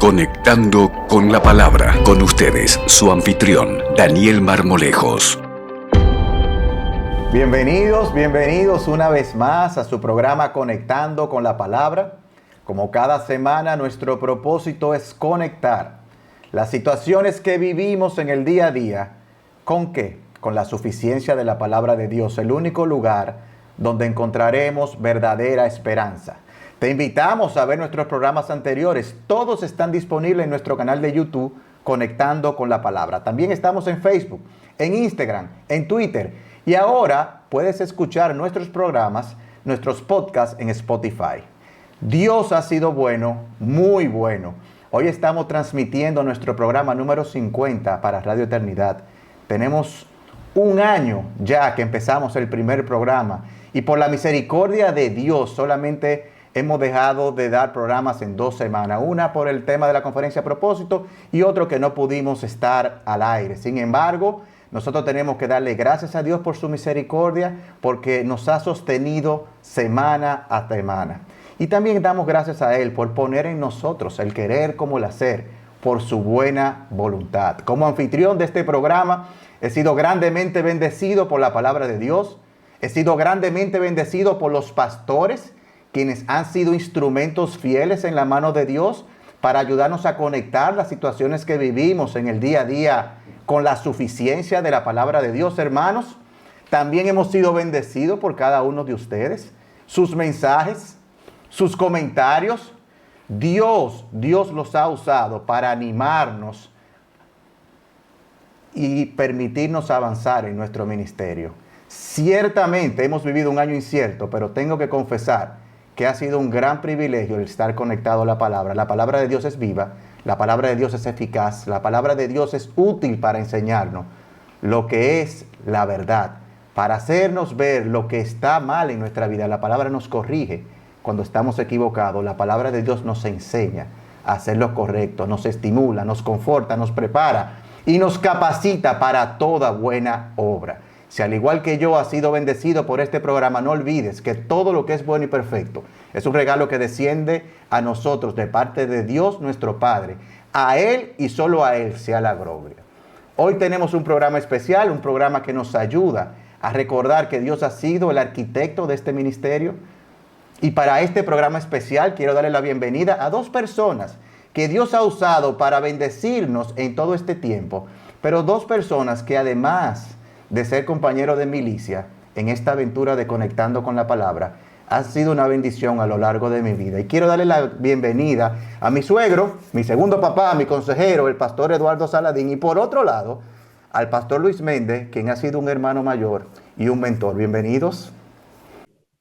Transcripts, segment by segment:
Conectando con la Palabra. Con ustedes, su anfitrión, Daniel Marmolejos. Bienvenidos una vez más a su programa Conectando con la Palabra. Como cada semana, nuestro propósito es conectar las situaciones que vivimos en el día a día. ¿Con qué? Con la suficiencia de la Palabra de Dios, el único lugar donde encontraremos verdadera esperanza. Te invitamos a ver nuestros programas anteriores. Todos están disponibles en nuestro canal de YouTube, Conectando con la Palabra. También estamos en Facebook, en Instagram, en Twitter. Y ahora puedes escuchar nuestros programas, nuestros podcasts en Spotify. Dios ha sido bueno, muy bueno. Hoy estamos transmitiendo nuestro programa número 50 para Radio Eternidad. Tenemos un año ya que empezamos el primer programa. Y por la misericordia de Dios solamente hemos dejado de dar programas en 2 semanas. Una por el tema de la conferencia a propósito y otro que no pudimos estar al aire. Sin embargo, nosotros tenemos que darle gracias a Dios por su misericordia, porque nos ha sostenido semana a semana. Y también damos gracias a Él por poner en nosotros el querer como el hacer, por su buena voluntad. Como anfitrión de este programa, he sido grandemente bendecido por la palabra de Dios. He sido grandemente bendecido por los pastores, quienes han sido instrumentos fieles en la mano de Dios para ayudarnos a conectar las situaciones que vivimos en el día a día con la suficiencia de la palabra de Dios, hermanos. También hemos sido bendecidos por cada uno de ustedes, sus mensajes, sus comentarios. Dios los ha usado para animarnos y permitirnos avanzar en nuestro ministerio. Ciertamente hemos vivido un año incierto, pero tengo que confesar que ha sido un gran privilegio el estar conectado a la palabra. La palabra de Dios es viva, la palabra de Dios es eficaz, la palabra de Dios es útil para enseñarnos lo que es la verdad, para hacernos ver lo que está mal en nuestra vida. La palabra nos corrige cuando estamos equivocados. La palabra de Dios nos enseña a hacer lo correcto, nos estimula, nos conforta, nos prepara y nos capacita para toda buena obra. Si al igual que yo has sido bendecido por este programa, no olvides que todo lo que es bueno y perfecto es un regalo que desciende a nosotros de parte de Dios nuestro Padre. A Él y solo a Él sea la gloria. Hoy tenemos un programa especial, un programa que nos ayuda a recordar que Dios ha sido el arquitecto de este ministerio. Y para este programa especial quiero darle la bienvenida a 2 personas que Dios ha usado para bendecirnos en todo este tiempo, pero 2 personas que además de ser compañero de milicia en esta aventura de Conectando con la Palabra, ha sido una bendición a lo largo de mi vida. Y quiero darle la bienvenida a mi suegro, mi segundo papá, mi consejero, el pastor Eduardo Saladín, y por otro lado, al pastor Luis Méndez, quien ha sido un hermano mayor y un mentor. Bienvenidos.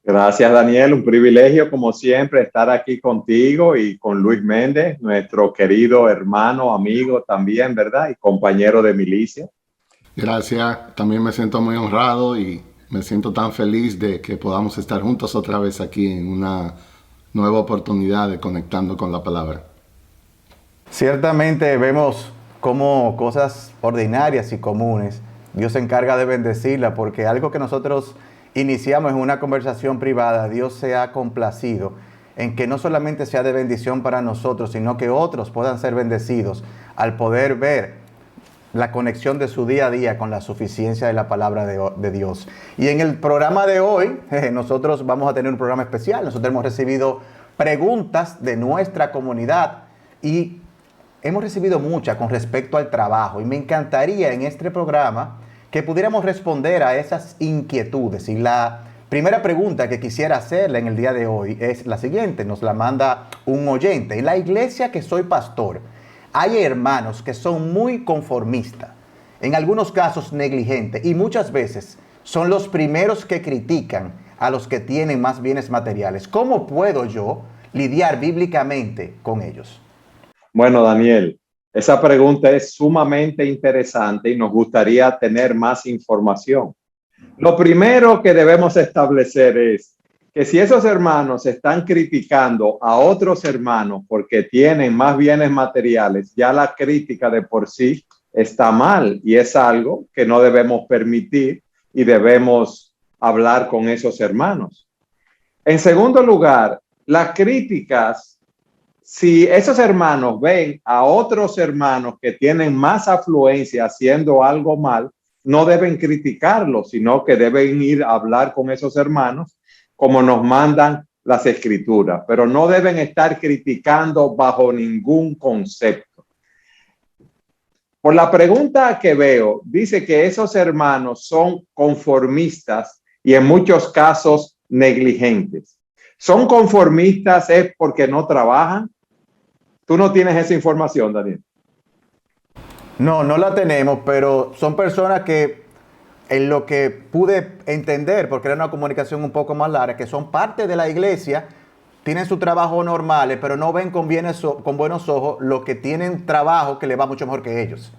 Gracias, Daniel. Un privilegio, como siempre, estar aquí contigo y con Luis Méndez, nuestro querido hermano, amigo también, ¿verdad? Y compañero de milicia. Gracias, también me siento muy honrado y me siento tan feliz de que podamos estar juntos otra vez aquí en una nueva oportunidad de Conectando con la Palabra. Ciertamente vemos cómo cosas ordinarias y comunes Dios se encarga de bendecirla, porque algo que nosotros iniciamos en una conversación privada, Dios se ha complacido en que no solamente sea de bendición para nosotros, sino que otros puedan ser bendecidos al poder ver la conexión de su día a día con la suficiencia de la palabra de Dios. Y en el programa de hoy, nosotros vamos a tener un programa especial. Nosotros hemos recibido preguntas de nuestra comunidad y hemos recibido muchas con respecto al trabajo. Y me encantaría en este programa que pudiéramos responder a esas inquietudes. Y la primera pregunta que quisiera hacerle en el día de hoy es la siguiente. Nos la manda un oyente. En la iglesia que soy pastor, hay hermanos que son muy conformistas, en algunos casos negligentes, y muchas veces son los primeros que critican a los que tienen más bienes materiales. ¿Cómo puedo yo lidiar bíblicamente con ellos? Bueno, Daniel, esa pregunta es sumamente interesante y nos gustaría tener más información. Lo primero que debemos establecer es que si esos hermanos están criticando a otros hermanos porque tienen más bienes materiales, ya la crítica de por sí está mal y es algo que no debemos permitir y debemos hablar con esos hermanos. En segundo lugar, las críticas si esos hermanos ven a otros hermanos que tienen más afluencia haciendo algo mal, no deben criticarlos, sino que deben ir a hablar con esos hermanos como nos mandan las escrituras, pero no deben estar criticando bajo ningún concepto. Por la pregunta que veo, dice que esos hermanos son conformistas y en muchos casos negligentes. ¿Son conformistas es porque no trabajan? Tú no tienes esa información, Daniel. No, no la tenemos, pero son personas que, en lo que pude entender, porque era una comunicación un poco más larga, que son parte de la iglesia, tienen su trabajo normales, pero no ven con buenos ojos los que tienen trabajo que les va mucho mejor que ellos.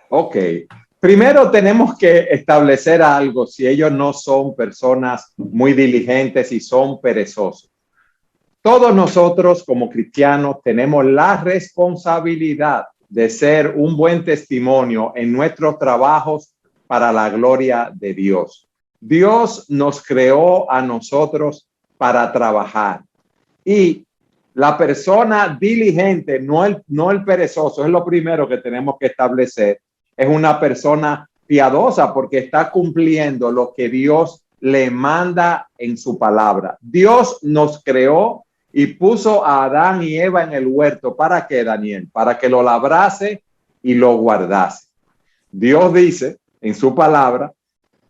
Ok. Primero tenemos que establecer algo si ellos no son personas muy diligentes y son perezosos. Todos nosotros como cristianos tenemos la responsabilidad de ser un buen testimonio en nuestros trabajos para la gloria de Dios. Dios nos creó a nosotros para trabajar y la persona diligente, no el perezoso, es lo primero que tenemos que establecer. Es una persona piadosa porque está cumpliendo lo que Dios le manda en su palabra. Dios nos creó y puso a Adán y Eva en el huerto. ¿Para qué, Daniel? Para que lo labrase y lo guardase. Dios dice en su palabra,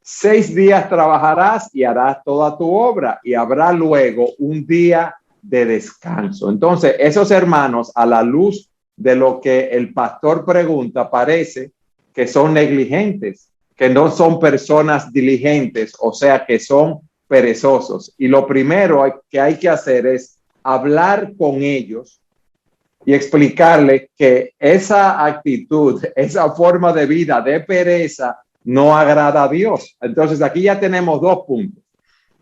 6 días trabajarás y harás toda tu obra y habrá luego un día de descanso. Entonces, esos hermanos, a la luz de lo que el pastor pregunta, parece que son negligentes, que no son personas diligentes, o sea, que son perezosos. Y lo primero que hay que hacer es hablar con ellos y explicarles que esa actitud, esa forma de vida de pereza no agrada a Dios. Entonces aquí ya tenemos 2 puntos.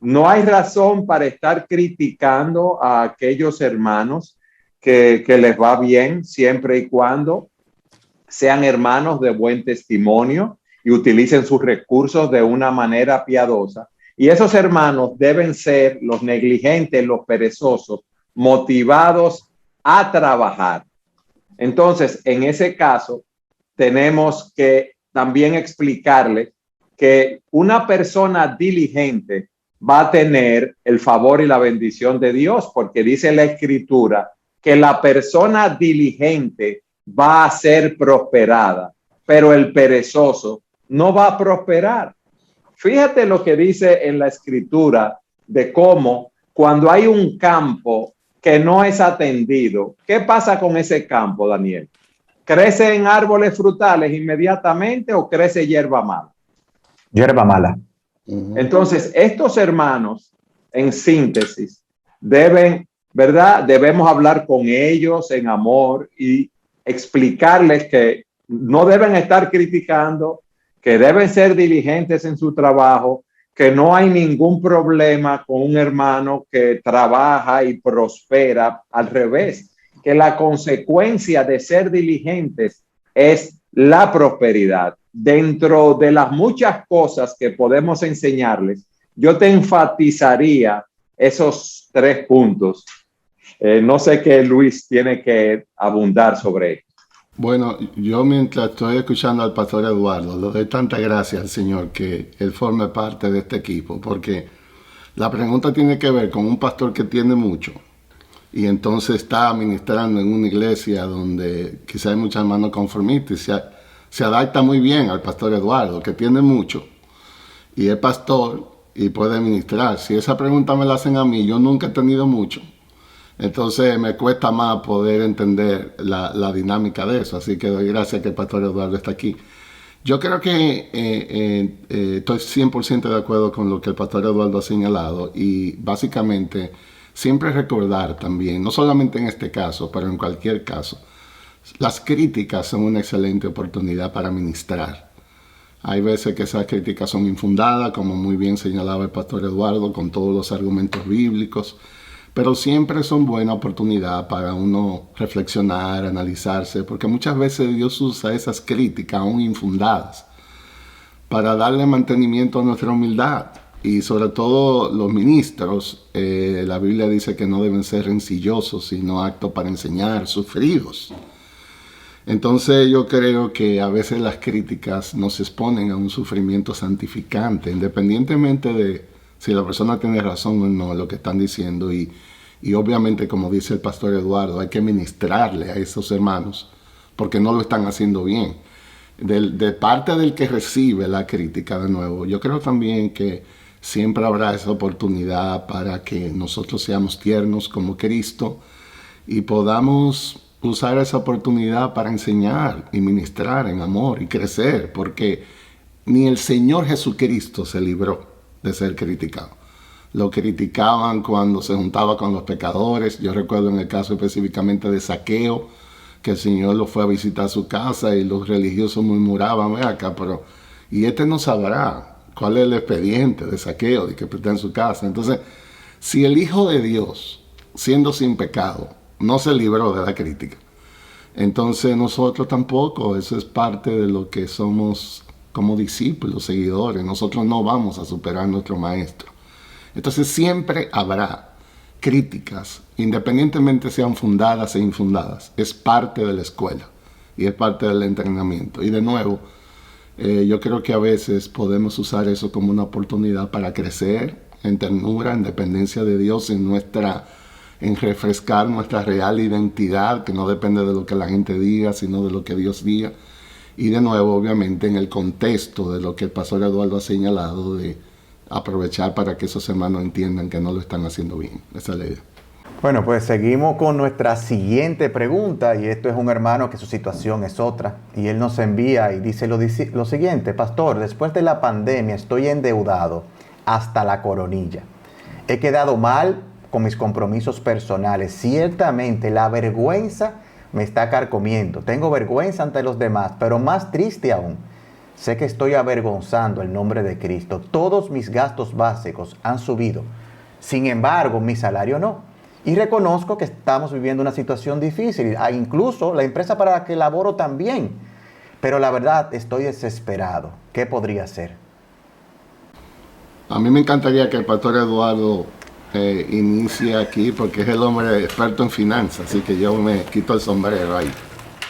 No hay razón para estar criticando a aquellos hermanos que les va bien siempre y cuando sean hermanos de buen testimonio y utilicen sus recursos de una manera piadosa. Y esos hermanos deben ser los negligentes, los perezosos, motivados a trabajar. Entonces, en ese caso, tenemos que también explicarle que una persona diligente va a tener el favor y la bendición de Dios, porque dice la Escritura que la persona diligente va a ser prosperada, pero el perezoso no va a prosperar. Fíjate lo que dice en la Escritura de cómo cuando hay un campo que no es atendido, ¿qué pasa con ese campo, Daniel? ¿Crece en árboles frutales inmediatamente o crece hierba mala? Hierba mala. Entonces, estos hermanos, en síntesis, debemos hablar con ellos en amor y explicarles que no deben estar criticando, que deben ser diligentes en su trabajo, que no hay ningún problema con un hermano que trabaja y prospera. Al revés, que la consecuencia de ser diligentes es la prosperidad. Dentro de las muchas cosas que podemos enseñarles, yo te enfatizaría esos 3 puntos. No sé qué Luis tiene que abundar sobre esto. Bueno, yo mientras estoy escuchando al pastor Eduardo, le doy tanta gracias al Señor que Él forme parte de este equipo, porque la pregunta tiene que ver con un pastor que tiene mucho y entonces está ministrando en una iglesia donde quizá hay muchos hermanos conformistas y se adapta muy bien al pastor Eduardo, que tiene mucho y es pastor y puede ministrar. Si esa pregunta me la hacen a mí, yo nunca he tenido mucho. Entonces me cuesta más poder entender la dinámica de eso. Así que doy gracias que el pastor Eduardo está aquí. Yo creo que estoy 100% de acuerdo con lo que el pastor Eduardo ha señalado. Y básicamente siempre recordar también, no solamente en este caso, pero en cualquier caso, las críticas son una excelente oportunidad para ministrar. Hay veces que esas críticas son infundadas, como muy bien señalaba el pastor Eduardo, con todos los argumentos bíblicos. Pero siempre son buena oportunidad para uno reflexionar, analizarse, porque muchas veces Dios usa esas críticas aún infundadas para darle mantenimiento a nuestra humildad y sobre todo los ministros, la Biblia dice que no deben ser rencillosos, sino aptos para enseñar, sufridos. Entonces yo creo que a veces las críticas nos exponen a un sufrimiento santificante, independientemente de si la persona tiene razón o no en lo que están diciendo. Y obviamente, como dice el pastor Eduardo, hay que ministrarle a esos hermanos porque no lo están haciendo bien. De parte del que recibe la crítica, de nuevo, yo creo también que siempre habrá esa oportunidad para que nosotros seamos tiernos como Cristo y podamos usar esa oportunidad para enseñar y ministrar en amor y crecer, porque ni el Señor Jesucristo se libró de ser criticado. Lo criticaban cuando se juntaba con los pecadores. Yo recuerdo en el caso específicamente de Zaqueo, que el Señor lo fue a visitar a su casa y los religiosos murmuraban, ve acá, pero y este no sabrá cuál es el expediente de Zaqueo, de que está en su casa. Entonces, si el Hijo de Dios, siendo sin pecado, no se libró de la crítica, entonces nosotros tampoco. Eso es parte de lo que somos como discípulos, seguidores. Nosotros no vamos a superar a nuestro maestro. Entonces siempre habrá críticas, independientemente sean fundadas e infundadas. Es parte de la escuela y es parte del entrenamiento. Y de nuevo, yo creo que a veces podemos usar eso como una oportunidad para crecer en ternura, en dependencia de Dios, en refrescar nuestra real identidad, que no depende de lo que la gente diga, sino de lo que Dios diga. Y de nuevo, obviamente, en el contexto de lo que el pastor Eduardo ha señalado, de aprovechar para que esos hermanos entiendan que no lo están haciendo bien. Esa es la idea. Bueno, pues seguimos con nuestra siguiente pregunta, y esto es un hermano que su situación es otra, y él nos envía y dice lo siguiente: pastor, después de la pandemia estoy endeudado hasta la coronilla. He quedado mal con mis compromisos personales. Ciertamente la vergüenza me está carcomiendo. Tengo vergüenza ante los demás, pero más triste aún, sé que estoy avergonzando el nombre de Cristo. Todos mis gastos básicos han subido. Sin embargo, mi salario no. Y reconozco que estamos viviendo una situación difícil. Incluso la empresa para la que laboro también. Pero la verdad, estoy desesperado. ¿Qué podría hacer? A mí me encantaría que el pastor Eduardo inicie aquí, porque es el hombre experto en finanzas, así que yo me quito el sombrero ahí.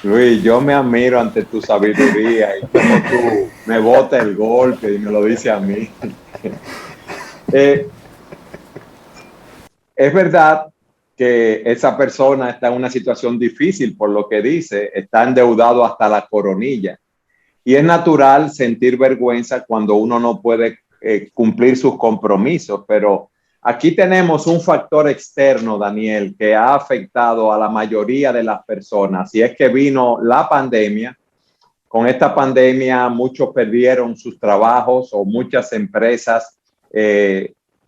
Luis, yo me admiro ante tu sabiduría y cómo tú me botas el golpe y me lo dices a mí. Es verdad que esa persona está en una situación difícil, por lo que dice, está endeudado hasta la coronilla. Y es natural sentir vergüenza cuando uno no puede cumplir sus compromisos, pero aquí tenemos un factor externo, Daniel, que ha afectado a la mayoría de las personas, y es que vino la pandemia. Con esta pandemia muchos perdieron sus trabajos, o muchas empresas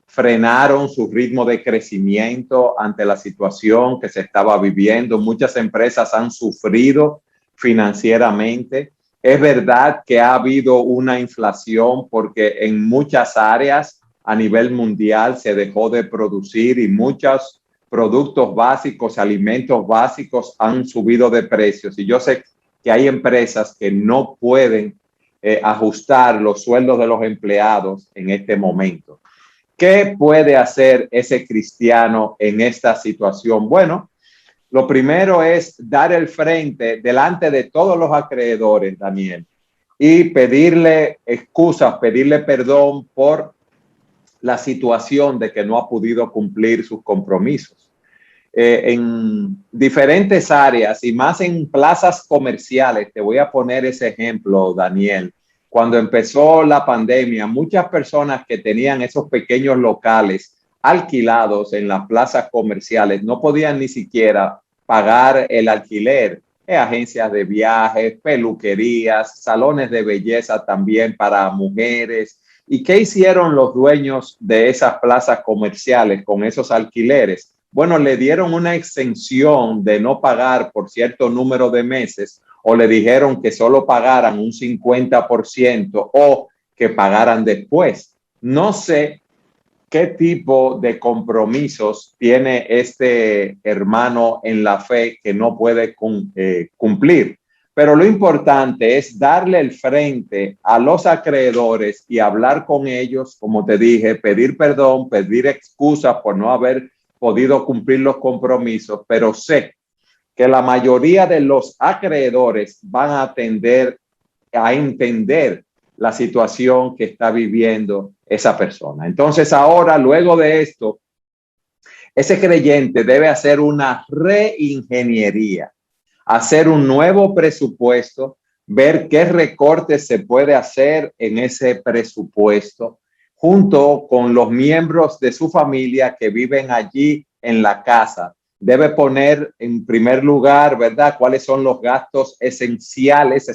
frenaron su ritmo de crecimiento ante la situación que se estaba viviendo. Muchas empresas han sufrido financieramente. Es verdad que ha habido una inflación porque en muchas áreas a nivel mundial se dejó de producir y muchos productos básicos, alimentos básicos han subido de precios. Y yo sé que hay empresas que no pueden ajustar los sueldos de los empleados en este momento. ¿Qué puede hacer ese cristiano en esta situación? Bueno, lo primero es dar el frente delante de todos los acreedores, Daniel, y pedirle excusas, pedirle perdón por la situación de que no ha podido cumplir sus compromisos. En diferentes áreas y más en plazas comerciales, te voy a poner ese ejemplo, Daniel. Cuando empezó la pandemia, muchas personas que tenían esos pequeños locales alquilados en las plazas comerciales no podían ni siquiera pagar el alquiler. Agencias de viajes, peluquerías, salones de belleza también para mujeres. ¿Y qué hicieron los dueños de esas plazas comerciales con esos alquileres? Bueno, le dieron una exención de no pagar por cierto número de meses, o le dijeron que solo pagaran un 50% o que pagaran después. No sé qué tipo de compromisos tiene este hermano en la fe que no puede cumplir. Pero lo importante es darle el frente a los acreedores y hablar con ellos, como te dije, pedir perdón, pedir excusas por no haber podido cumplir los compromisos, pero sé que la mayoría de los acreedores van a tender a entender la situación que está viviendo esa persona. Entonces ahora, luego de esto, ese creyente debe hacer una reingeniería, hacer un nuevo presupuesto, ver qué recortes se puede hacer en ese presupuesto, junto con los miembros de su familia que viven allí en la casa. Debe poner en primer lugar, ¿verdad?, cuáles son los gastos esenciales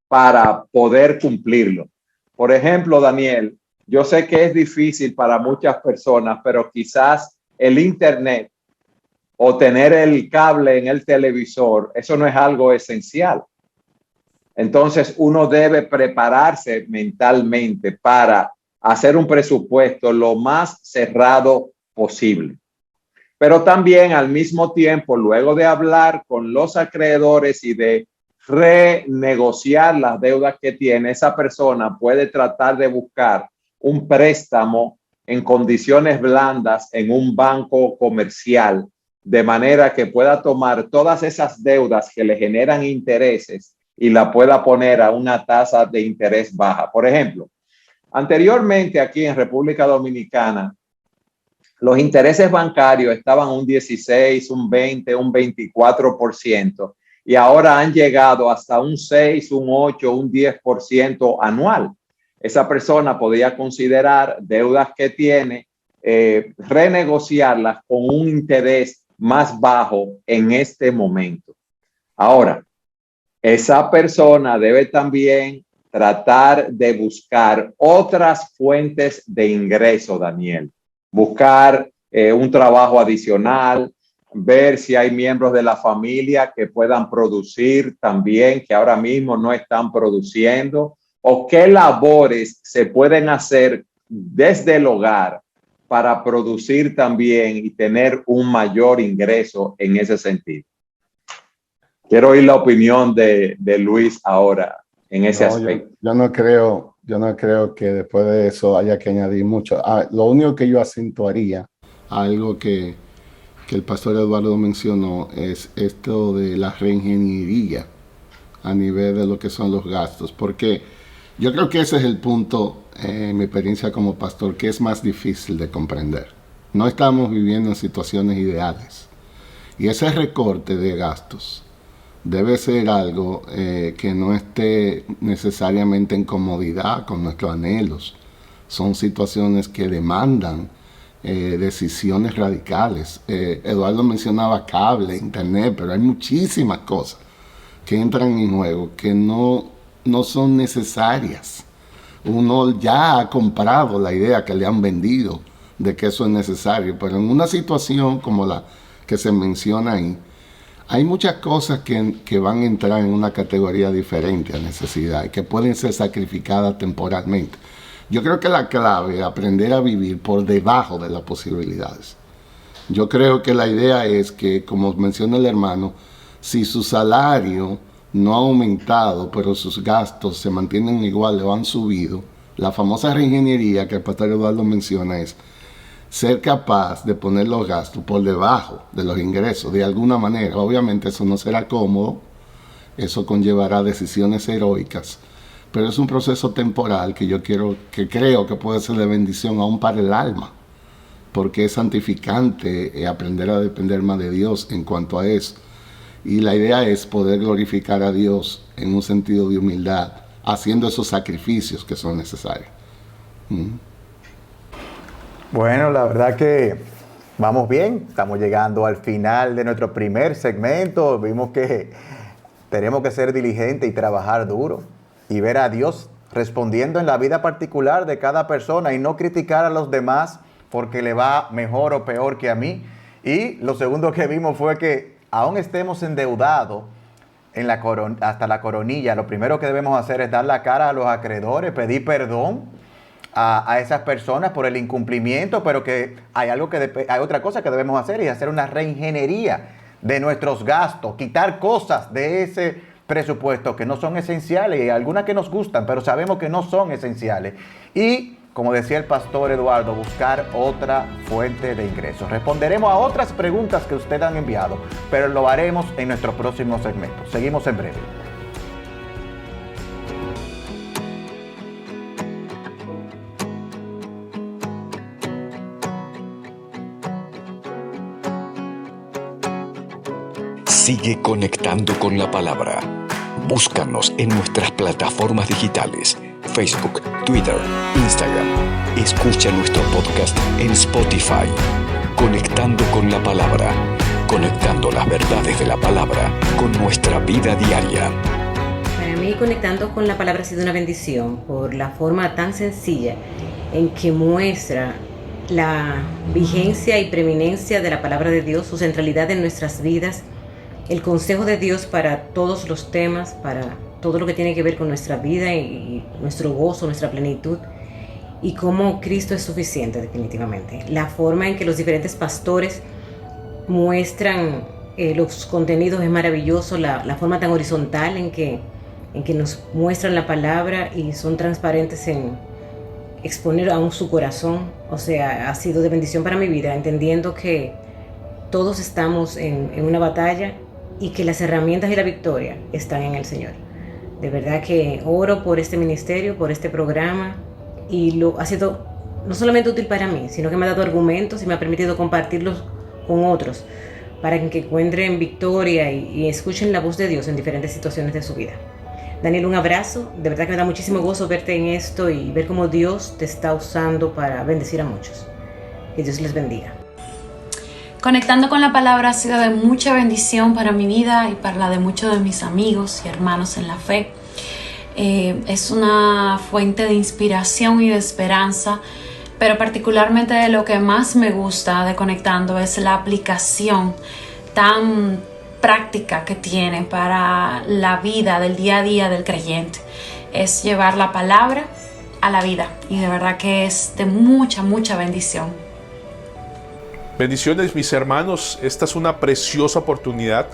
para poder cumplirlo. Por ejemplo, Daniel, yo sé que es difícil para muchas personas, pero quizás el internet o tener el cable en el televisor, eso no es algo esencial. Entonces, uno debe prepararse mentalmente para hacer un presupuesto lo más cerrado posible. Pero también al mismo tiempo, luego de hablar con los acreedores y de renegociar las deudas que tiene, esa persona puede tratar de buscar un préstamo en condiciones blandas en un banco comercial, de manera que pueda tomar todas esas deudas que le generan intereses y la pueda poner a una tasa de interés baja. Por ejemplo, anteriormente aquí en República Dominicana, los intereses bancarios estaban un 16, un 20, un 24%, y ahora han llegado hasta un 6, un 8, un 10% anual. Esa persona podría considerar deudas que tiene, renegociarlas con un interés más bajo en este momento. Ahora, esa persona debe también tratar de buscar otras fuentes de ingreso, Daniel. Buscar un trabajo adicional, ver si hay miembros de la familia que puedan producir también, que ahora mismo no están produciendo, o qué labores se pueden hacer desde el hogar para producir también y tener un mayor ingreso en ese sentido. Quiero oír la opinión de Luis ahora en ese aspecto. Yo no creo que después de eso haya que añadir mucho. Lo único que yo acentuaría, algo que el pastor Eduardo mencionó, es esto de la reingeniería a nivel de lo que son los gastos, porque yo creo que ese es el punto, en mi experiencia como pastor, que es más difícil de comprender. No estamos viviendo en situaciones ideales, y ese recorte de gastos debe ser algo que no esté necesariamente en comodidad con nuestros anhelos. Son situaciones que demandan decisiones radicales. Eduardo mencionaba cable, internet, pero hay muchísimas cosas que entran en juego que no son necesarias. Uno ya ha comprado la idea que le han vendido de que eso es necesario, pero en una situación como la que se menciona ahí, hay muchas cosas que van a entrar en una categoría diferente a necesidad y que pueden ser sacrificadas temporalmente. Yo creo que la clave es aprender a vivir por debajo de las posibilidades. Yo creo que la idea es que, como menciona el hermano, si su salario no ha aumentado, pero sus gastos se mantienen igual o han subido, la famosa reingeniería que el pastor Eduardo menciona es ser capaz de poner los gastos por debajo de los ingresos de alguna manera. Obviamente eso no será cómodo, eso conllevará decisiones heroicas, pero es un proceso temporal que creo que puede ser de bendición aún para el alma, porque es santificante aprender a depender más de Dios en cuanto a eso. Y la idea es poder glorificar a Dios en un sentido de humildad, haciendo esos sacrificios que son necesarios. Bueno, la verdad que vamos bien. Estamos llegando al final de nuestro primer segmento. Vimos que tenemos que ser diligentes y trabajar duro y ver a Dios respondiendo en la vida particular de cada persona y no criticar a los demás porque le va mejor o peor que a mí. Y lo segundo que vimos fue que aún estemos endeudados hasta la coronilla, lo primero que debemos hacer es dar la cara a los acreedores, pedir perdón a esas personas por el incumplimiento, pero que hay otra cosa que debemos hacer y hacer una reingeniería de nuestros gastos, quitar cosas de ese presupuesto que no son esenciales y algunas que nos gustan, pero sabemos que no son esenciales. Y, como decía el pastor Eduardo, buscar otra fuente de ingresos. Responderemos a otras preguntas que ustedes han enviado, pero lo haremos en nuestro próximo segmento. Seguimos en breve. Sigue conectando con la palabra. Búscanos en nuestras plataformas digitales, Facebook, Twitter, Instagram. Escucha nuestro podcast en Spotify. Conectando con la palabra. Conectando las verdades de la palabra con nuestra vida diaria. Para mí, conectando con la palabra ha sido una bendición por la forma tan sencilla en que muestra la vigencia y preeminencia de la palabra de Dios, su centralidad en nuestras vidas, el consejo de Dios para todos los temas, para todo lo que tiene que ver con nuestra vida y nuestro gozo, nuestra plenitud, y cómo Cristo es suficiente definitivamente. La forma en que los diferentes pastores muestran los contenidos es maravilloso, la forma tan horizontal en que nos muestran la palabra y son transparentes en exponer aún su corazón. O sea, ha sido de bendición para mi vida, entendiendo que todos estamos en una batalla y que las herramientas y la victoria están en el Señor. De verdad que oro por este ministerio, por este programa, y ha sido no solamente útil para mí, sino que me ha dado argumentos y me ha permitido compartirlos con otros para que encuentren victoria y escuchen la voz de Dios en diferentes situaciones de su vida. Daniel, un abrazo. De verdad que me da muchísimo gozo verte en esto y ver cómo Dios te está usando para bendecir a muchos. Que Dios les bendiga. Conectando con la palabra ha sido de mucha bendición para mi vida y para la de muchos de mis amigos y hermanos en la fe. Es una fuente de inspiración y de esperanza, pero particularmente de lo que más me gusta de Conectando es la aplicación tan práctica que tiene para la vida del día a día del creyente. Es llevar la palabra a la vida y de verdad que es de mucha bendición. Bendiciones, mis hermanos. Esta es una preciosa oportunidad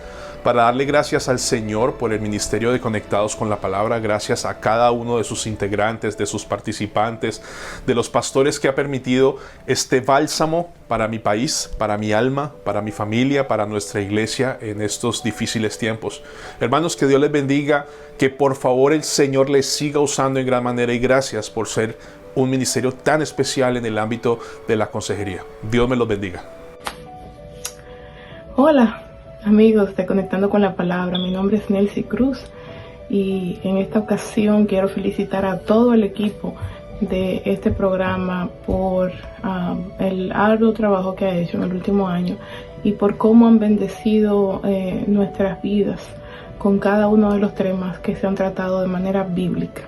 para darle gracias al Señor por el ministerio de Conectados con la Palabra. Gracias a cada uno de sus integrantes, de sus participantes, de los pastores que ha permitido este bálsamo para mi país, para mi alma, para mi familia, para nuestra iglesia en estos difíciles tiempos. Hermanos, que Dios les bendiga, que por favor el Señor les siga usando en gran manera, y gracias por ser un ministerio tan especial en el ámbito de la consejería. Dios me los bendiga. Hola amigos de Conectando con la Palabra, mi nombre es Nelcy Cruz y en esta ocasión quiero felicitar a todo el equipo de este programa por el arduo trabajo que ha hecho en el último año y por cómo han bendecido nuestras vidas con cada uno de los temas que se han tratado de manera bíblica.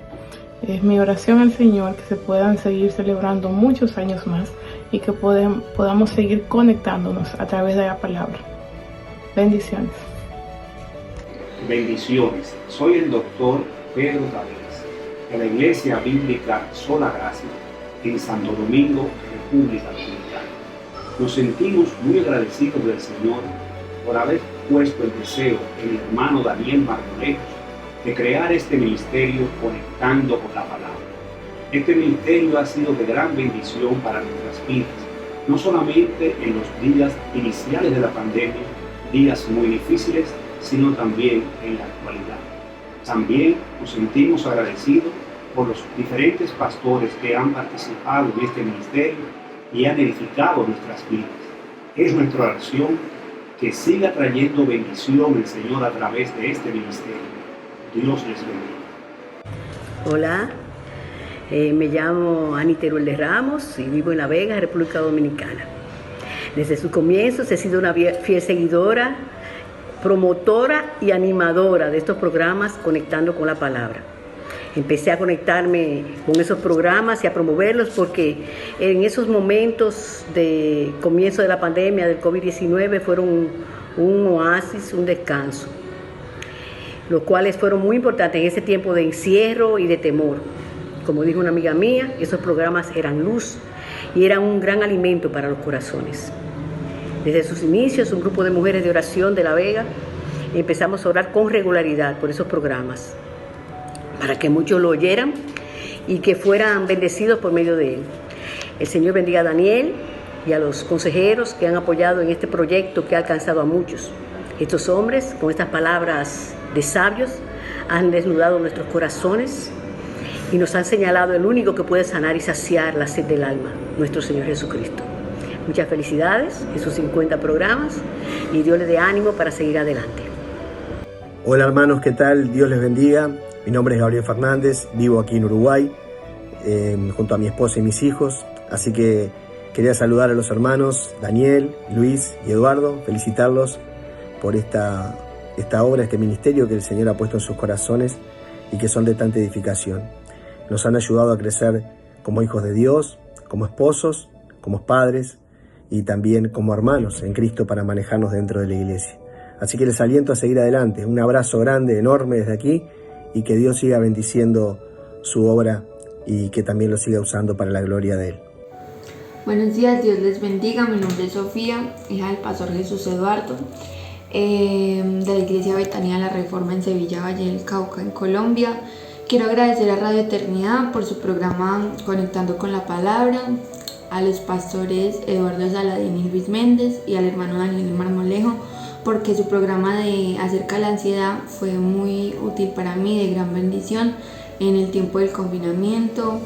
Es mi oración al Señor que se puedan seguir celebrando muchos años más y que podamos seguir conectándonos a través de la palabra. Bendiciones. Bendiciones. Soy el doctor Pedro Tavares, de la Iglesia Bíblica Sola Gracia, en Santo Domingo, República Dominicana. Nos sentimos muy agradecidos del Señor por haber puesto el deseo en el hermano Daniel Marmolejo de crear este ministerio Conectando con la Palabra. Este ministerio ha sido de gran bendición para nuestras vidas, no solamente en los días iniciales de la pandemia, días muy difíciles, sino también en la actualidad. También nos sentimos agradecidos por los diferentes pastores que han participado en este ministerio y han edificado nuestras vidas. Es nuestra oración que siga trayendo bendición el Señor a través de este ministerio. Dios les bendiga. Hola, me llamo Ani Teruel de Ramos y vivo en La Vega, República Dominicana. Desde sus comienzos he sido una fiel seguidora, promotora y animadora de estos programas Conectando con la Palabra. Empecé a conectarme con esos programas y a promoverlos porque en esos momentos de comienzo de la pandemia del COVID-19 fueron un oasis, un descanso, los cuales fueron muy importantes en ese tiempo de encierro y de temor. Como dijo una amiga mía, esos programas eran luz y eran un gran alimento para los corazones. Desde sus inicios, un grupo de mujeres de oración de La Vega empezamos a orar con regularidad por esos programas, para que muchos lo oyeran y que fueran bendecidos por medio de él. El Señor bendiga a Daniel y a los consejeros que han apoyado en este proyecto que ha alcanzado a muchos. Estos hombres, con estas palabras de sabios, han desnudado nuestros corazones y nos han señalado el único que puede sanar y saciar la sed del alma, nuestro Señor Jesucristo. Muchas felicidades en sus 50 programas y Dios les dé ánimo para seguir adelante. Hola hermanos, ¿qué tal? Dios les bendiga. Mi nombre es Gabriel Fernández, vivo aquí en Uruguay, junto a mi esposa y mis hijos. Así que quería saludar a los hermanos Daniel, Luis y Eduardo, felicitarlos por esta obra, este ministerio que el Señor ha puesto en sus corazones y que son de tanta edificación. Nos han ayudado a crecer como hijos de Dios, como esposos, como padres y también como hermanos en Cristo para manejarnos dentro de la iglesia. Así que les aliento a seguir adelante. Un abrazo grande, enorme desde aquí y que Dios siga bendiciendo su obra y que también lo siga usando para la gloria de Él. Buenos días, Dios les bendiga. Mi nombre es Sofía, hija del pastor Jesús Eduardo, de la iglesia Betania La Reforma en Sevilla, Valle del Cauca, en Colombia. Quiero agradecer a Radio Eternidad por su programa Conectando con la Palabra, a los pastores Eduardo Saladín y Luis Méndez y al hermano Daniel Marmolejo, porque su programa de Acerca de la Ansiedad fue muy útil para mí, de gran bendición en el tiempo del confinamiento,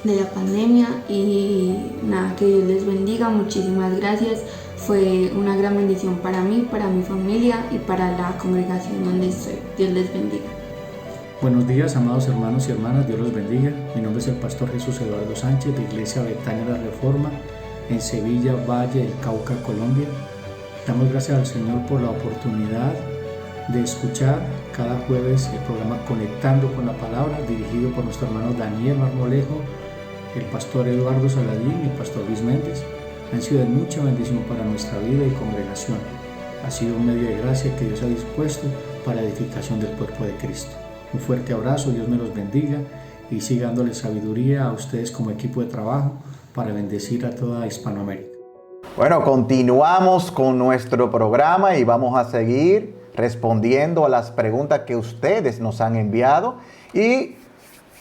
de la pandemia. Y nada, que Dios les bendiga, muchísimas gracias. Fue una gran bendición para mí, para mi familia y para la congregación donde estoy. Dios les bendiga. Buenos días, amados hermanos y hermanas, Dios los bendiga. Mi nombre es el pastor Jesús Eduardo Sánchez, de Iglesia Betania La Reforma, en Sevilla, Valle del Cauca, Colombia. Damos gracias al Señor por la oportunidad de escuchar cada jueves el programa Conectando con la Palabra, dirigido por nuestro hermano Daniel Marmolejo, el pastor Eduardo Saladín y el pastor Luis Méndez. Han sido de mucha bendición para nuestra vida y congregación. Ha sido un medio de gracia que Dios ha dispuesto para edificación del cuerpo de Cristo. Un fuerte abrazo, Dios me los bendiga y siga dándole sabiduría a ustedes como equipo de trabajo para bendecir a toda Hispanoamérica. Bueno, continuamos con nuestro programa y vamos a seguir respondiendo a las preguntas que ustedes nos han enviado. Y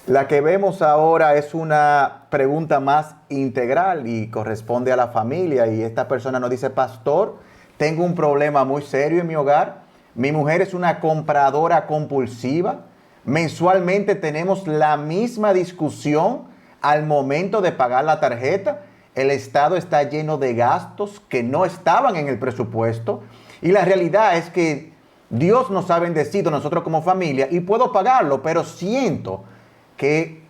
la que vemos ahora es una pregunta más integral y corresponde a la familia. Y esta persona nos dice: pastor, tengo un problema muy serio en mi hogar. Mi mujer es una compradora compulsiva. Mensualmente tenemos la misma discusión al momento de pagar la tarjeta. El estado está lleno de gastos que no estaban en el presupuesto. Y la realidad es que Dios nos ha bendecido nosotros como familia y puedo pagarlo, pero siento que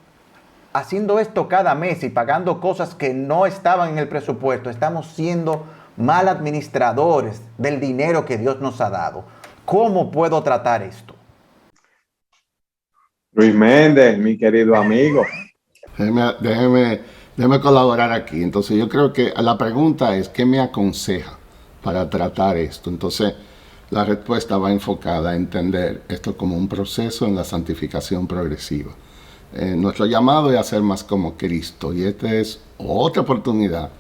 haciendo esto cada mes y pagando cosas que no estaban en el presupuesto, estamos siendo mal administradores del dinero que Dios nos ha dado. ¿Cómo puedo tratar esto? Luis Méndez, mi querido amigo. Déjeme colaborar aquí. Entonces yo creo que la pregunta es: ¿qué me aconseja para tratar esto? Entonces la respuesta va enfocada a entender esto como un proceso en la santificación progresiva. Nuestro llamado es a ser más como Cristo, y esta es otra oportunidad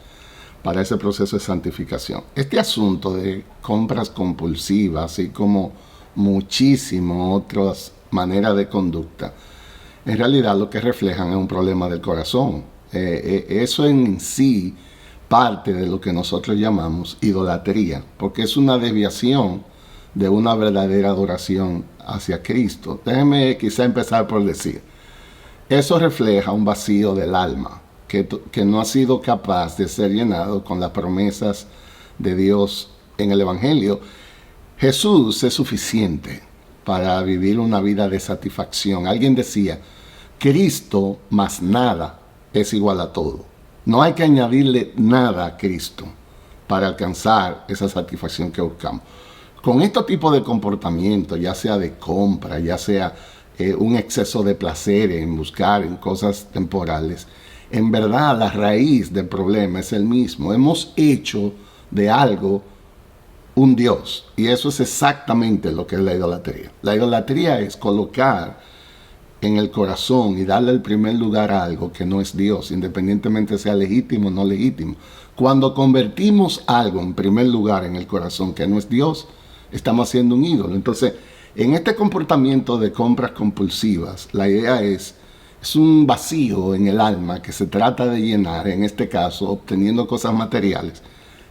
para ese proceso de santificación. Este asunto de compras compulsivas, así como muchísimas otras maneras de conducta, en realidad lo que reflejan es un problema del corazón. Eso en sí parte de lo que nosotros llamamos idolatría, porque es una desviación de una verdadera adoración hacia Cristo. Déjeme quizá empezar por decir, eso refleja un vacío del alma que no ha sido capaz de ser llenado con las promesas de Dios en el Evangelio. Jesús es suficiente para vivir una vida de satisfacción. Alguien decía: Cristo más nada es igual a todo. No hay que añadirle nada a Cristo para alcanzar esa satisfacción que buscamos. Con este tipo de comportamiento, ya sea de compra, ya sea un exceso de placer en buscar en cosas temporales, en verdad la raíz del problema es el mismo. Hemos hecho de algo un Dios, y eso es exactamente lo que es la idolatría. La idolatría es colocar en el corazón y darle el primer lugar a algo que no es Dios, independientemente sea legítimo o no legítimo. Cuando convertimos algo en primer lugar en el corazón que no es Dios, estamos haciendo un ídolo. Entonces, en este comportamiento de compras compulsivas, la idea es un vacío en el alma que se trata de llenar, en este caso, obteniendo cosas materiales,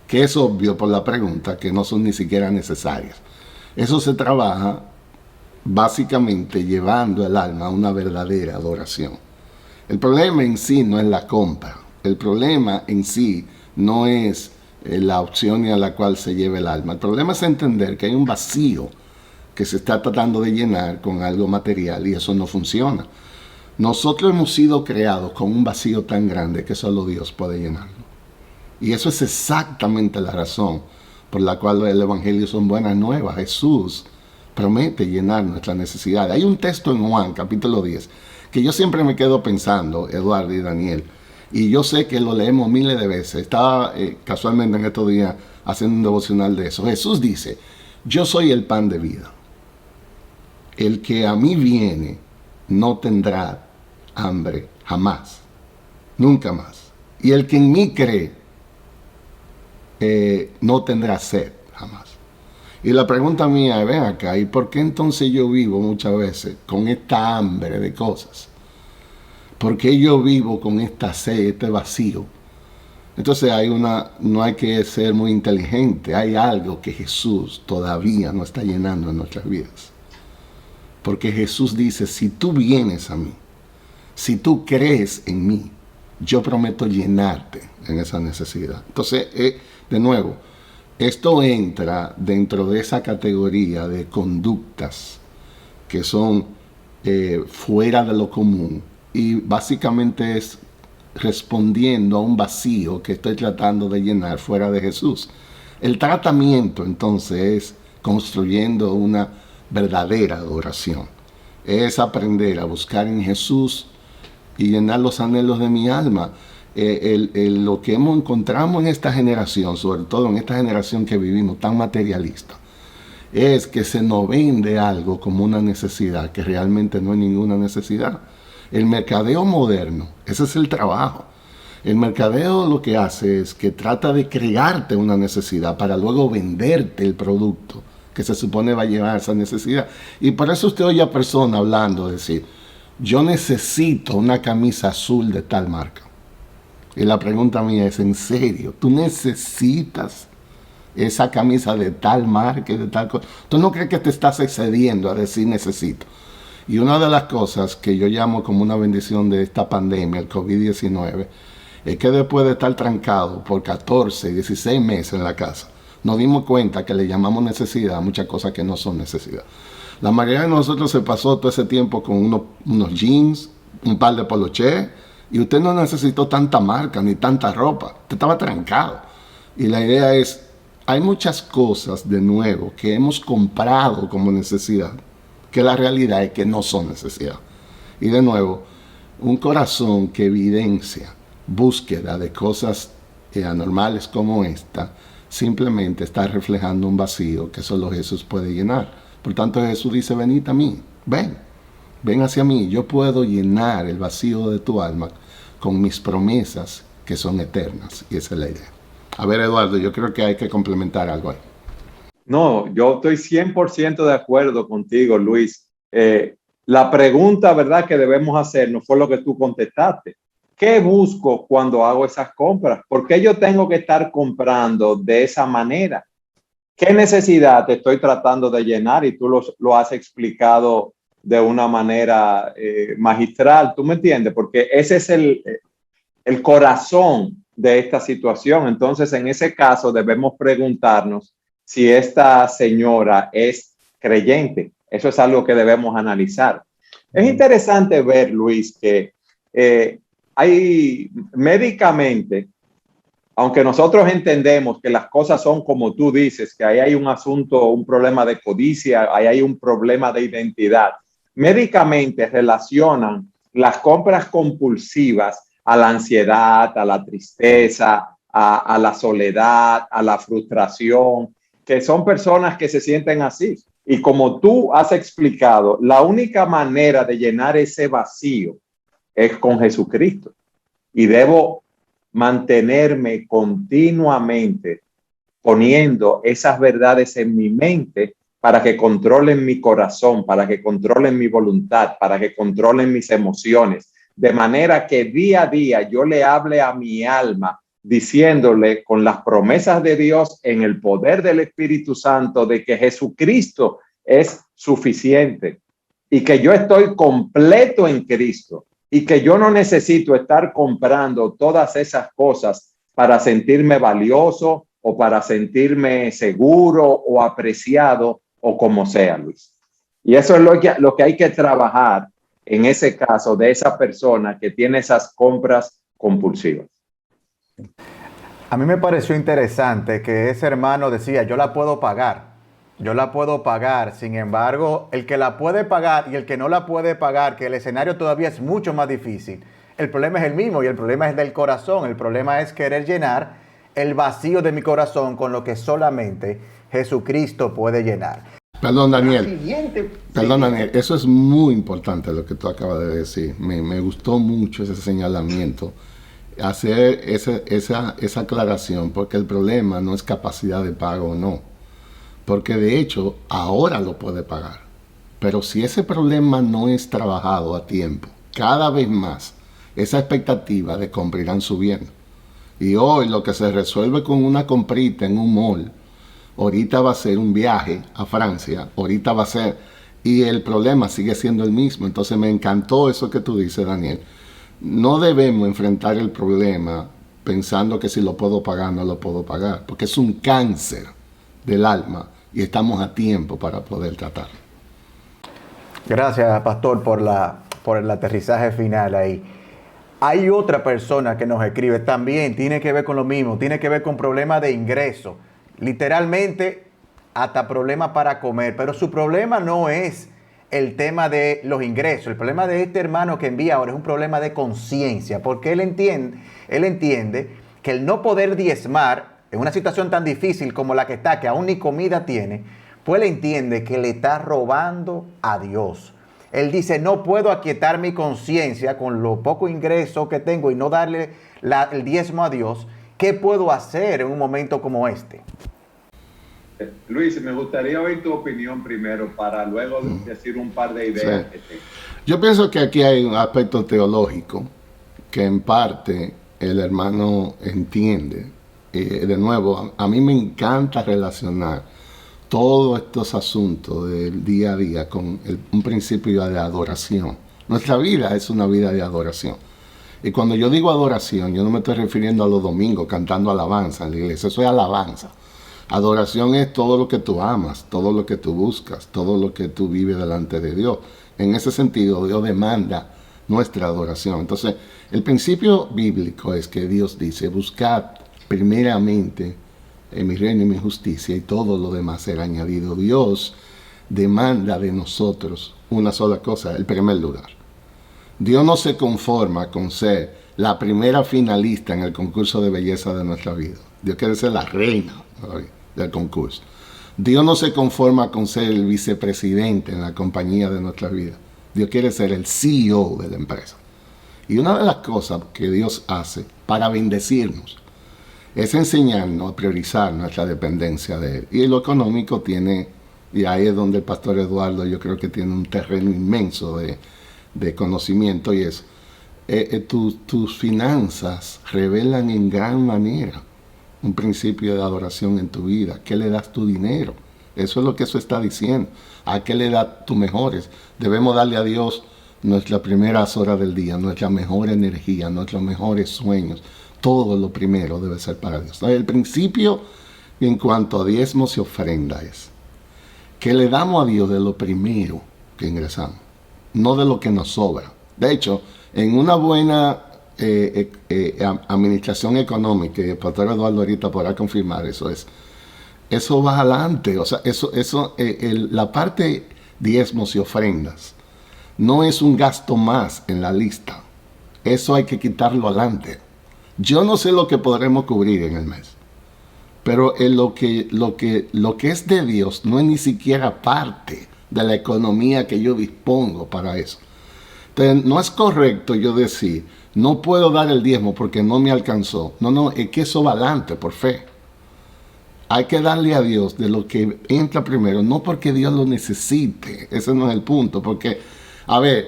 que es obvio por la pregunta, que no son ni siquiera necesarias. Eso se trabaja básicamente llevando el alma a una verdadera adoración. El problema en sí no es la compra. El problema en sí no es la opción a la cual se lleva el alma. El problema es entender que hay un vacío que se está tratando de llenar con algo material y eso no funciona. Nosotros hemos sido creados con un vacío tan grande que solo Dios puede llenarlo. Y eso es exactamente la razón por la cual el Evangelio son buenas nuevas. Jesús promete llenar nuestras necesidades. Hay un texto en Juan, capítulo 10, que yo siempre me quedo pensando, Eduardo y Daniel, y yo sé que lo leemos miles de veces. Estaba casualmente en estos días haciendo un devocional de eso. Jesús dice, yo soy el pan de vida. El que a mí viene no tendrá hambre jamás, nunca más. Y el que en mí cree no tendrá sed jamás. Y la pregunta mía es, ven acá, ¿y por qué entonces yo vivo muchas veces con esta hambre de cosas? ¿Por qué yo vivo con esta sed, este vacío? Entonces no hay que ser muy inteligente, hay algo que Jesús todavía no está llenando en nuestras vidas. Porque Jesús dice, si tú vienes a mí, si tú crees en mí, yo prometo llenarte en esa necesidad. Entonces, de nuevo, esto entra dentro de esa categoría de conductas que son fuera de lo común y básicamente es respondiendo a un vacío que estoy tratando de llenar fuera de Jesús. El tratamiento entonces es construyendo una verdadera adoración. Es aprender a buscar en Jesús y llenar los anhelos de mi alma. Lo que encontramos en esta generación, sobre todo en esta generación que vivimos tan materialista, es que se nos vende algo como una necesidad que realmente no es ninguna necesidad. El mercadeo moderno, ese es el trabajo. El mercadeo lo que hace es que trata de crearte una necesidad para luego venderte el producto que se supone va a llevar esa necesidad. Y por eso usted oye a personas hablando, decir, yo necesito una camisa azul de tal marca. Y la pregunta mía es, ¿en serio? ¿Tú necesitas esa camisa de tal marca y de tal cosa? ¿Tú no crees que te estás excediendo a decir necesito? Y una de las cosas que yo llamo como una bendición de esta pandemia, el COVID-19, es que después de estar trancado por 14, 16 meses en la casa, nos dimos cuenta que le llamamos necesidad a muchas cosas que no son necesidad. La mayoría de nosotros se pasó todo ese tiempo con unos jeans, un par de poloché, y usted no necesitó tanta marca ni tanta ropa. Usted estaba trancado. Y la idea es, hay muchas cosas de nuevo que hemos comprado como necesidad, que la realidad es que no son necesidad. Y de nuevo, un corazón que evidencia búsqueda de cosas anormales como esta, simplemente está reflejando un vacío que solo Jesús puede llenar. Por tanto, Jesús dice, venid a mí, ven hacia mí, yo puedo llenar el vacío de tu alma con mis promesas que son eternas. Y esa es la idea. A ver, Eduardo, yo creo que hay que complementar algo ahí. No, yo estoy 100% de acuerdo contigo, Luis. La pregunta, ¿verdad?, que debemos hacernos fue lo que tú contestaste. ¿Qué busco cuando hago esas compras? ¿Por qué yo tengo que estar comprando de esa manera? ¿Qué necesidad te estoy tratando de llenar? Y tú lo has explicado de una manera magistral, ¿tú me entiendes? Porque ese es el corazón de esta situación. Entonces, en ese caso, debemos preguntarnos si esta señora es creyente. Eso es algo que debemos analizar. Es interesante ver, Luis, que hay médicamente, aunque nosotros entendemos que las cosas son como tú dices, que ahí hay un asunto, un problema de codicia, ahí hay un problema de identidad, médicamente relacionan las compras compulsivas a la ansiedad, a la tristeza, a la soledad, a la frustración, que son personas que se sienten así. Y como tú has explicado, la única manera de llenar ese vacío es con Jesucristo. Y debo mantenerme continuamente poniendo esas verdades en mi mente para que controlen mi corazón, para que controlen mi voluntad, para que controlen mis emociones, de manera que día a día yo le hable a mi alma diciéndole con las promesas de Dios en el poder del Espíritu Santo de que Jesucristo es suficiente y que yo estoy completo en Cristo y que yo no necesito estar comprando todas esas cosas para sentirme valioso o para sentirme seguro o apreciado o como sea, Luis. Y eso es lo que hay que trabajar en ese caso de esa persona que tiene esas compras compulsivas. A mí me pareció interesante que ese hermano decía, yo la puedo pagar, sin embargo, el que la puede pagar y el que no la puede pagar, que el escenario todavía es mucho más difícil, el problema es el mismo y el problema es del corazón, el problema es querer llenar el vacío de mi corazón con lo que solamente Jesucristo puede llenar. Perdón, Daniel, eso es muy importante lo que tú acabas de decir, me gustó mucho ese señalamiento. Hacer esa aclaración, porque el problema no es capacidad de pago o no, porque de hecho ahora lo puede pagar, pero si ese problema no es trabajado a tiempo, cada vez más esa expectativa de compra irán subiendo, y hoy lo que se resuelve con una comprita en un mall, ahorita va a ser un viaje a Francia, ahorita va a ser, y el problema sigue siendo el mismo. Entonces me encantó eso que tú dices, Daniel. No debemos enfrentar el problema pensando que si lo puedo pagar, no lo puedo pagar, porque es un cáncer del alma y estamos a tiempo para poder tratarlo. Gracias, pastor, por el aterrizaje final ahí. Hay otra persona que nos escribe, también tiene que ver con lo mismo, tiene que ver con problemas de ingreso, literalmente hasta problemas para comer, pero su problema no es el tema de los ingresos. El problema de este hermano que envía ahora es un problema de conciencia, porque él entiende que el no poder diezmar en una situación tan difícil como la que está, que aún ni comida tiene, pues él entiende que le está robando a Dios. Él dice, no puedo aquietar mi conciencia con lo poco ingreso que tengo y no darle el diezmo a Dios. ¿Qué puedo hacer en un momento como este? Luis, me gustaría oír tu opinión primero para luego decir un par de ideas. Sí. Yo pienso que aquí hay un aspecto teológico que en parte el hermano entiende. De nuevo, a mí me encanta relacionar todos estos asuntos del día a día con un principio de adoración. Nuestra vida es una vida de adoración. Y cuando yo digo adoración, yo no me estoy refiriendo a los domingos cantando alabanza en la iglesia. Eso es alabanza. Adoración es todo lo que tú amas, todo lo que tú buscas, todo lo que tú vives delante de Dios. En ese sentido, Dios demanda nuestra adoración. Entonces, el principio bíblico es que Dios dice, buscad primeramente en mi reino y mi justicia y todo lo demás será añadido. Dios demanda de nosotros una sola cosa, el primer lugar. Dios no se conforma con ser la primera finalista en el concurso de belleza de nuestra vida. Dios quiere ser la reina del concurso. Dios no se conforma con ser el vicepresidente en la compañía de nuestra vida. Dios quiere ser el CEO de la empresa. Y una de las cosas que Dios hace para bendecirnos es enseñarnos a priorizar nuestra dependencia de Él. Y lo económico tiene, y ahí es donde el pastor Eduardo yo creo que tiene un terreno inmenso de conocimiento, y es tus finanzas revelan en gran manera un principio de adoración en tu vida. ¿Qué le das tu dinero? Eso es lo que eso está diciendo. ¿A qué le das tus mejores? Debemos darle a Dios nuestras primeras horas del día, nuestra mejor energía, nuestros mejores sueños. Todo lo primero debe ser para Dios. El principio en cuanto a diezmos y ofrenda es que le damos a Dios de lo primero que ingresamos, no de lo que nos sobra. De hecho, en una buena administración económica, y el pastor Eduardo ahorita podrá confirmar eso va adelante. O sea, la parte diezmos y ofrendas no es un gasto más en la lista. Eso hay que quitarlo adelante. Yo no sé lo que podremos cubrir en el mes, pero lo que es de Dios no es ni siquiera parte de la economía que yo dispongo para eso. Entonces, no es correcto yo decir, no puedo dar el diezmo porque no me alcanzó. No, es que eso va adelante por fe. Hay que darle a Dios de lo que entra primero, no porque Dios lo necesite. Ese no es el punto, porque, a ver,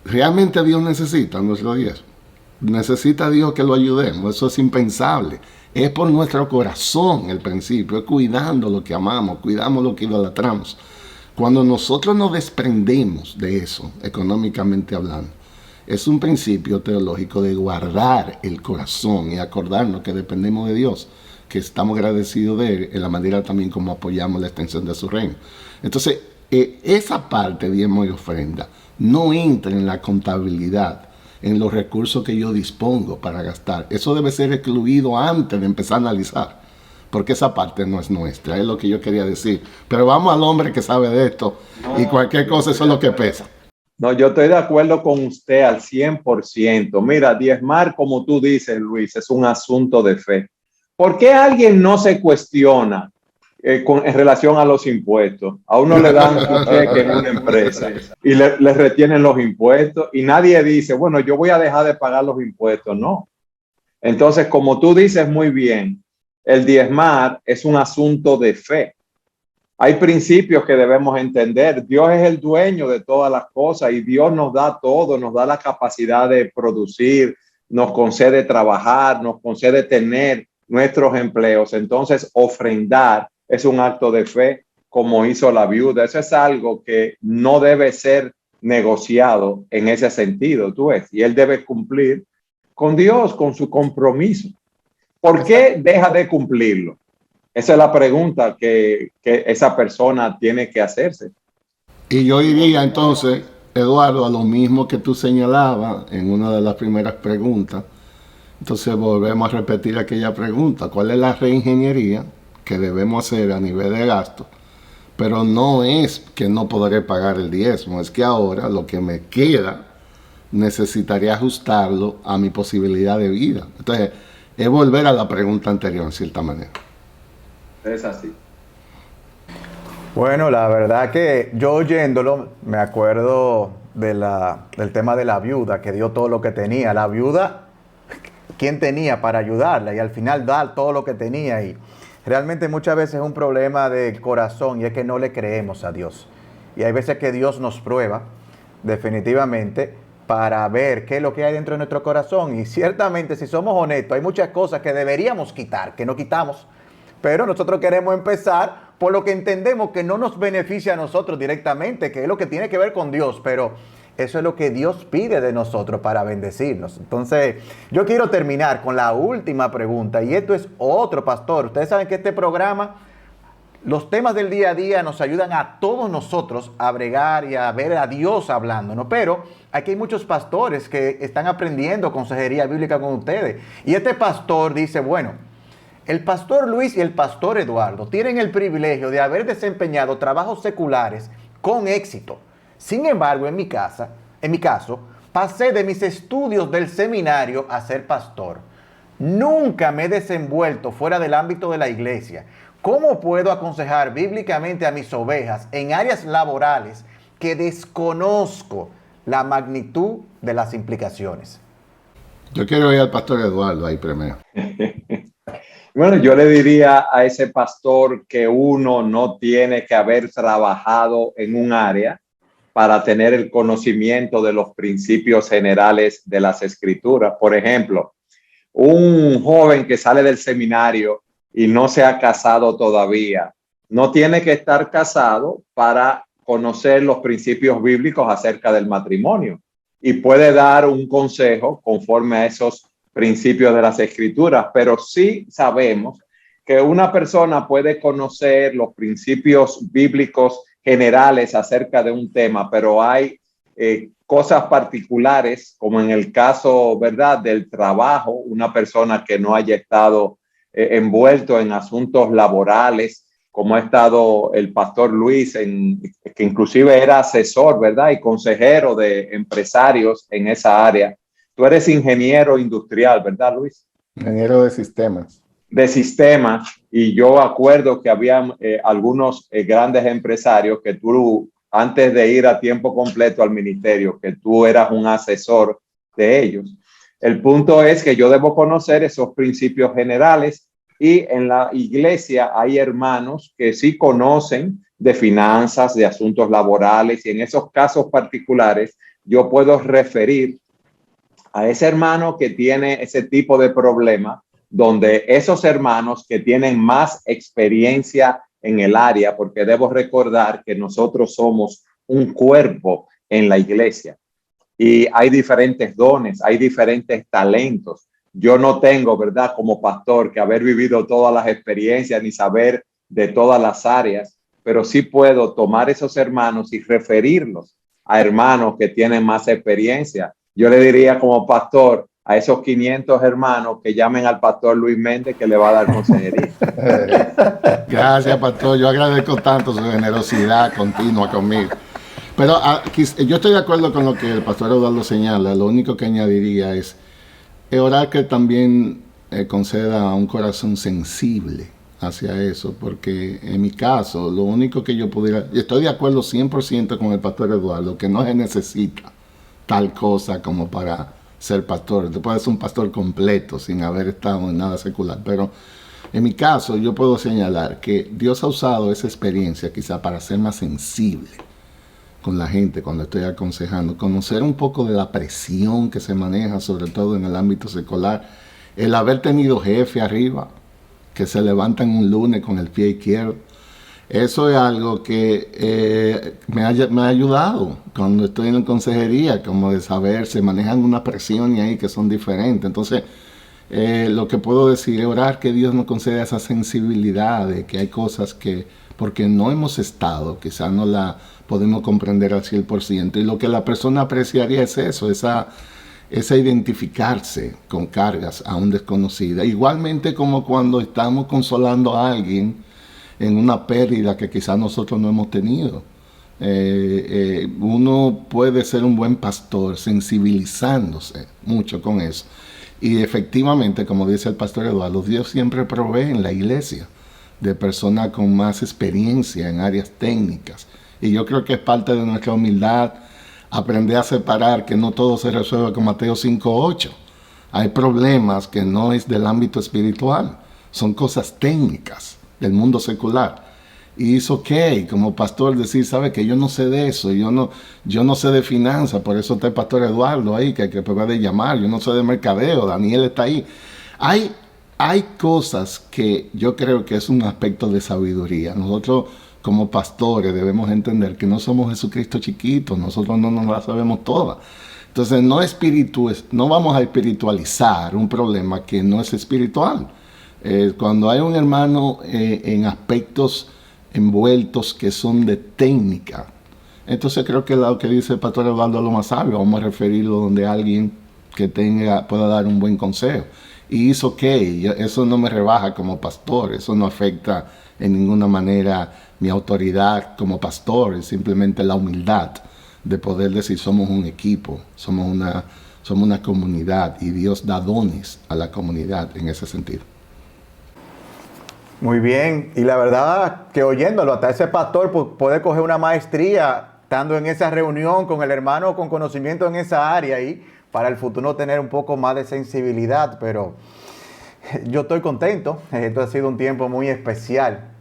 realmente Dios necesita nuestro diezmo. Necesita Dios que lo ayudemos, eso es impensable. Es por nuestro corazón el principio, es cuidando lo que amamos, cuidamos lo que idolatramos. Cuando nosotros nos desprendemos de eso, económicamente hablando, es un principio teológico de guardar el corazón y acordarnos que dependemos de Dios, que estamos agradecidos de Él en la manera también como apoyamos la extensión de su reino. Entonces, esa parte, diezmo y ofrenda, no entra en la contabilidad, en los recursos que yo dispongo para gastar. Eso debe ser excluido antes de empezar a analizar, porque esa parte no es nuestra, es lo que yo quería decir. Pero vamos al hombre que sabe de esto, y cualquier cosa, eso es lo que pesa. No, yo estoy de acuerdo con usted al 100%. Mira, diezmar, como tú dices, Luis, es un asunto de fe. ¿Por qué alguien no se cuestiona en relación a los impuestos? A uno le dan un cheque en una empresa y le retienen los impuestos y nadie dice, bueno, yo voy a dejar de pagar los impuestos. No. Entonces, como tú dices muy bien, el diezmar es un asunto de fe. Hay principios que debemos entender. Dios es el dueño de todas las cosas y Dios nos da todo, nos da la capacidad de producir, nos concede trabajar, nos concede tener nuestros empleos. Entonces, ofrendar es un acto de fe, como hizo la viuda. Eso es algo que no debe ser negociado en ese sentido, tú ves. Y él debe cumplir con Dios, con su compromiso. ¿Por qué deja de cumplirlo? Esa es la pregunta que esa persona tiene que hacerse. Y yo diría entonces, Eduardo, a lo mismo que tú señalabas en una de las primeras preguntas. Entonces volvemos a repetir aquella pregunta. ¿Cuál es la reingeniería que debemos hacer a nivel de gasto? Pero no es que no podré pagar el diezmo, es que ahora lo que me queda necesitaría ajustarlo a mi posibilidad de vida. Entonces, es volver a la pregunta anterior, en cierta manera. Es así. Bueno, la verdad que yo oyéndolo me acuerdo del tema de la viuda, que dio todo lo que tenía. La viuda, ¿quién tenía para ayudarla? Y al final dar todo lo que tenía. Y realmente muchas veces es un problema del corazón y es que no le creemos a Dios. Y hay veces que Dios nos prueba definitivamente para ver qué es lo que hay dentro de nuestro corazón. Y ciertamente, si somos honestos, hay muchas cosas que deberíamos quitar, que no quitamos. Pero nosotros queremos empezar por lo que entendemos que no nos beneficia a nosotros directamente, que es lo que tiene que ver con Dios. Pero eso es lo que Dios pide de nosotros para bendecirnos. Entonces, yo quiero terminar con la última pregunta. Y esto es otro, pastor. Ustedes saben que este programa, los temas del día a día nos ayudan a todos nosotros a bregar y a ver a Dios hablándonos. Pero aquí hay muchos pastores que están aprendiendo consejería bíblica con ustedes. Y este pastor dice, bueno, el pastor Luis y el pastor Eduardo tienen el privilegio de haber desempeñado trabajos seculares con éxito. Sin embargo, en mi caso, pasé de mis estudios del seminario a ser pastor. Nunca me he desenvuelto fuera del ámbito de la iglesia. ¿Cómo puedo aconsejar bíblicamente a mis ovejas en áreas laborales que desconozco la magnitud de las implicaciones? Yo quiero ir al pastor Eduardo ahí primero. Bueno, yo le diría a ese pastor que uno no tiene que haber trabajado en un área para tener el conocimiento de los principios generales de las escrituras. Por ejemplo, un joven que sale del seminario y no se ha casado todavía, no tiene que estar casado para conocer los principios bíblicos acerca del matrimonio y puede dar un consejo conforme a esos principios de las escrituras, pero sí sabemos que una persona puede conocer los principios bíblicos generales acerca de un tema, pero hay cosas particulares, como en el caso, ¿verdad?, del trabajo, una persona que no haya estado envuelto en asuntos laborales, como ha estado el pastor Luis, que inclusive era asesor, ¿verdad?, y consejero de empresarios en esa área. Tú eres ingeniero industrial, ¿verdad, Luis? Ingeniero de sistemas. De sistemas, y yo acuerdo que había algunos grandes empresarios que tú, antes de ir a tiempo completo al ministerio, que tú eras un asesor de ellos. El punto es que yo debo conocer esos principios generales, y en la iglesia hay hermanos que sí conocen de finanzas, de asuntos laborales, y en esos casos particulares yo puedo referir a ese hermano que tiene ese tipo de problema, donde esos hermanos que tienen más experiencia en el área, porque debo recordar que nosotros somos un cuerpo en la iglesia y hay diferentes dones, hay diferentes talentos. Yo no tengo, ¿verdad?, como pastor, que haber vivido todas las experiencias ni saber de todas las áreas, pero sí puedo tomar esos hermanos y referirlos a hermanos que tienen más experiencia. Yo le diría como pastor a esos 500 hermanos que llamen al pastor Luis Méndez, que le va a dar consejería. Gracias, pastor. Yo agradezco tanto su generosidad continua conmigo. Pero yo estoy de acuerdo con lo que el pastor Eduardo señala. Lo único que añadiría es orar que también conceda un corazón sensible hacia eso, porque en mi caso, lo único que yo pudiera... Estoy de acuerdo 100% con el pastor Eduardo, que no se necesita tal cosa como para ser pastor. Tú puedes ser un pastor completo sin haber estado en nada secular, pero en mi caso yo puedo señalar que Dios ha usado esa experiencia quizá para ser más sensible con la gente cuando estoy aconsejando, conocer un poco de la presión que se maneja, sobre todo en el ámbito secular, el haber tenido jefe arriba, que se levantan un lunes con el pie izquierdo. Eso es algo que me ha ayudado cuando estoy en consejería, como de saber, se manejan una presión y ahí que son diferentes. Entonces, lo que puedo decir es orar que Dios nos conceda esa sensibilidad de que hay cosas que, porque no hemos estado, quizás no la podemos comprender al 100%. Y lo que la persona apreciaría es eso, esa identificarse con cargas aún desconocidas. Igualmente como cuando estamos consolando a alguien en una pérdida que quizás nosotros no hemos tenido. Uno puede ser un buen pastor sensibilizándose mucho con eso. Y efectivamente, como dice el pastor Eduardo, Dios siempre provee en la iglesia de personas con más experiencia en áreas técnicas. Y yo creo que es parte de nuestra humildad aprender a separar que no todo se resuelve con Mateo 5:8. Hay problemas que no es del ámbito espiritual, son cosas técnicas del mundo secular. Y es ok, como pastor, decir, sabe que yo no sé de eso, yo no sé de finanzas, por eso está el pastor Eduardo ahí, que puede llamar, yo no sé de mercadeo, Daniel está ahí. Hay cosas que yo creo que es un aspecto de sabiduría. Nosotros como pastores debemos entender que no somos Jesucristo chiquito, nosotros no nos la sabemos todas. Entonces no vamos a espiritualizar un problema que no es espiritual. Cuando hay un hermano en aspectos envueltos que son de técnica, entonces creo que lo que dice el pastor Eduardo es lo más sabio. Vamos a referirlo donde alguien que pueda dar un buen consejo. Y es ok, eso no me rebaja como pastor, eso no afecta en ninguna manera mi autoridad como pastor, es simplemente la humildad de poder decir somos un equipo, somos una comunidad y Dios da dones a la comunidad en ese sentido. Muy bien, y la verdad que oyéndolo, hasta ese pastor puede coger una maestría estando en esa reunión con el hermano con conocimiento en esa área y para el futuro tener un poco más de sensibilidad, pero yo estoy contento. Esto ha sido un tiempo muy especial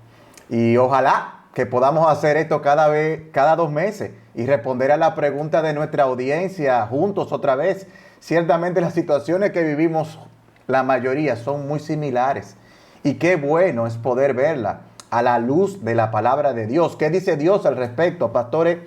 y ojalá que podamos hacer esto cada 2 meses y responder a la pregunta de nuestra audiencia juntos otra vez. Ciertamente las situaciones que vivimos, la mayoría son muy similares y qué bueno es poder verla a la luz de la palabra de Dios. ¿Qué dice Dios al respecto, pastores?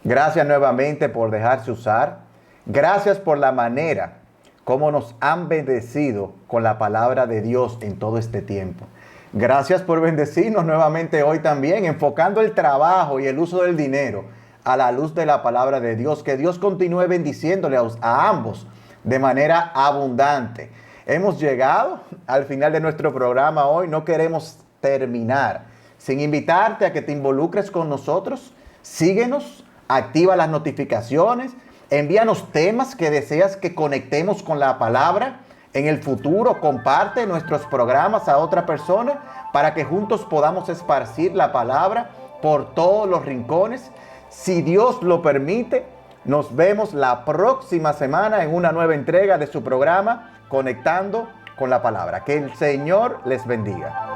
Gracias nuevamente por dejarse usar. Gracias por la manera como nos han bendecido con la palabra de Dios en todo este tiempo. Gracias por bendecirnos nuevamente hoy también, enfocando el trabajo y el uso del dinero a la luz de la palabra de Dios. Que Dios continúe bendiciéndole a ambos de manera abundante. Hemos llegado al final de nuestro programa hoy. No queremos terminar sin invitarte a que te involucres con nosotros. Síguenos, activa las notificaciones. Envíanos temas que deseas que conectemos con la palabra en el futuro. Comparte nuestros programas a otra persona para que juntos podamos esparcir la palabra por todos los rincones. Si Dios lo permite, Nos vemos la próxima semana en una nueva entrega de su programa Conectando con la Palabra. Que el Señor les bendiga.